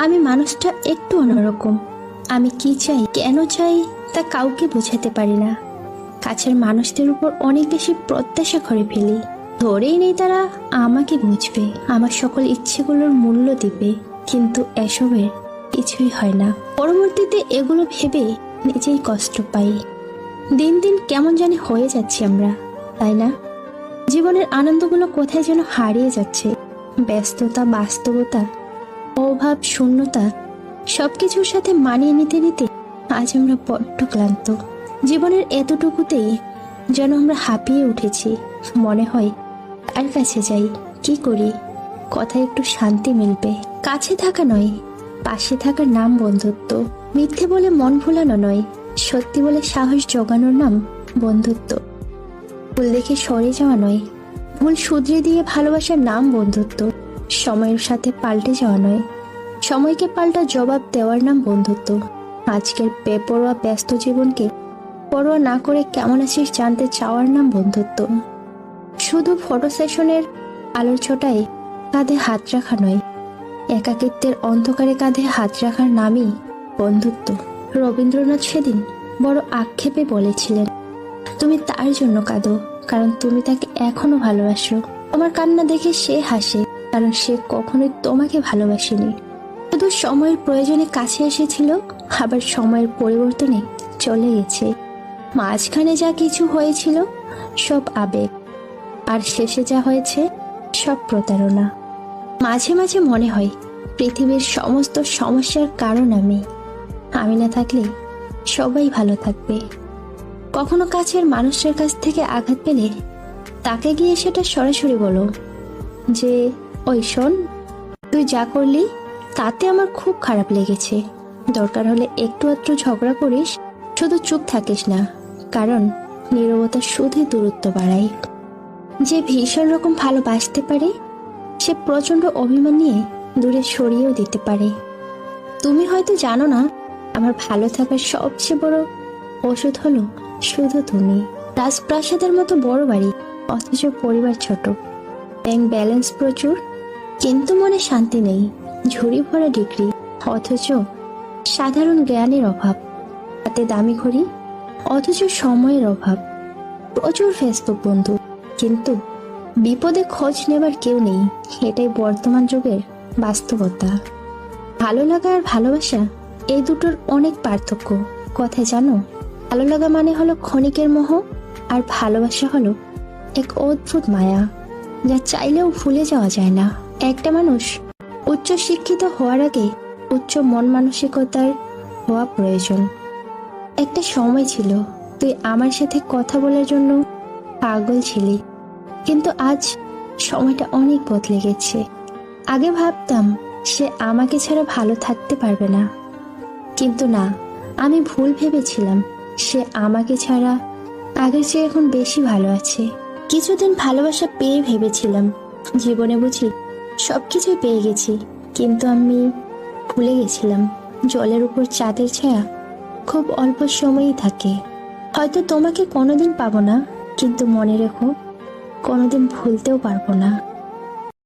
আমি মানুষটা একটু অন্যরকম। আমি কি চাই, কেন চাই তা কাউকে বোঝাতে পারি না। কাছের মানুষদের উপর অনেক বেশি প্রত্যাশা করে ফেলি। ধরেই নেই তারা আমাকে বুঝবে, আমার সকল ইচ্ছেগুলোর মূল্য দিবে, কিন্তু এসবের কিছুই হয় না। পরবর্তীতে এগুলো ভেবে নিজেই কষ্ট পাই। দিন দিন কেমন জানি হয়ে যাচ্ছে আমরা, তাই না? জীবনের আনন্দগুলো কোথায় যেন হারিয়ে যাচ্ছে। ব্যস্ততা, বাস্তবতা, অভাব, শূন্যতা সবকিছুর সাথে মানিয়ে নিতে নিতে আজ আমরা বড্ড ক্লান্ত। জীবনের এতটুকুতেই যেন আমরা হাঁপিয়ে উঠেছি। মনে হয় আর কাছে যাই, কি করি, কথায় একটু শান্তি মিলবে। কাছে থাকা নয়, পাশে থাকার নাম বন্ধুত্ব। মিথ্যে বলে মন ভোলানো নয়, সত্যি বলে সাহস জোগানোর নাম বন্ধুত্ব। ভুল দেখে সরে যাওয়া নয়, ভুল শুধরে দিয়ে ভালোবাসার নাম বন্ধুত্ব। সময়ের সাথে পাল্টে যাওয়া নয়, সময়কে পাল্টা জবাব দেওয়ার নাম বন্ধুত্ব। আজকের বেপরোয়া ব্যস্ত জীবনকে পরোয়া না করে কেমন আছিস জানতে চাওয়ার নাম বন্ধুত্ব। শুধু ফটো সেশনের আলোর ছোটায় কাঁধে হাত রাখা নয়, একাকিত্বের অন্ধকারে কাঁধে হাত রাখার নামই বন্ধুত্ব। রবীন্দ্রনাথ সেদিন বড় আক্ষেপে বলেছিলেন, তুমি তার জন্য কাঁদো কারণ তুমি তাকে এখনো ভালোবাসো। তোমার কান্না দেখে সে হাসে কারণ সে কখনোই তোমাকে ভালোবাসেনি। শুধু সময়ের প্রয়োজনে কাছে এসেছিল, আবার সময়ের পরিবর্তনে চলে গেছে। মাঝখানে যা কিছু হয়েছিল সব আবেগ, আর শেষে যা হয়েছে সব প্রতারণা। মাঝে মাঝে মনে হয় পৃথিবীর সমস্ত সমস্যার কারণ আমি না থাকলে সবাই ভালো থাকবে। কখনো কাছের মানুষের কাছ থেকে আঘাত পেলে তাকে গিয়ে সেটা সরাসরি বলো যে, ওই শোন, তুই যা করলি তাতে আমার খুব খারাপ লেগেছে। দরকার হলে একটু আধটু ঝগড়া করিস, শুধু চুপ থাকিস না, কারণ নীরবতা শুধুই দূরত্ব বাড়ায়। যে ভীষণ রকম ভালোবাসতে পারে সে প্রচন্ড অভিমান নিয়ে দূরে সরিয়েও দিতে পারে। তুমি হয়তো জানো না, আমার ভালো থাকার সবচেয়ে বড় ওষুধ হলো শুধু তুমি। রাজপ্রাসাদের মতো বড় বাড়ি, অথচ পরিবার ছোট। ব্যাংক ব্যালেন্স প্রচুর, কিন্তু মনে শান্তি নেই। ঝুড়ি ভরা ডিগ্রি, অথচ সাধারণ জ্ঞানের অভাব। হাতে দামি ঘড়ি, অথচ সময়ের অভাব। প্রচুর ফেসবুক বন্ধু, কিন্তু বিপদে খোঁজ নেবার কেউ নেই। এটাই বর্তমান যুগের বাস্তবতা। ভালো লাগা আর ভালোবাসা, এই দুটোর অনেক পার্থক্য। কথায় জানো, ভালো লাগা মানে হলো ক্ষণিকের মোহ, আর ভালোবাসা হলো এক অদ্ভুত মায়া, যা চাইলেও ভুলে যাওয়া যায় না। একটা মানুষ উচ্চ শিক্ষিত হওয়ার আগে উচ্চ মন মানসিকতার হওয়া প্রয়োজন। একটা সময় ছিল তুই আমার সাথে কথা বলার জন্য পাগল ছিলি, কিন্তু আজ সময়টা অনেক বদলে গেছে। আগে ভাবতাম সে আমাকে ছাড়া ভালো থাকতে পারবে না, কিন্তু না, আমি ভুল ভেবেছিলাম। সে আমাকে ছাড়া আগের চেয়ে এখন বেশি ভালো আছে। কিছুদিন ভালোবাসা পেয়ে ভেবেছিলাম জীবনে বুঝি সবকিছুই পেয়ে গেছি, কিন্তু আমি ভুলে গেছিলাম জলের উপর চাঁদের ছায়া খুব অল্প সময়ই থাকে। হয়তো তোমাকে কোনোদিন পাবো না, কিন্তু মনে রেখো, কোনোদিন ভুলতেও পারবো না।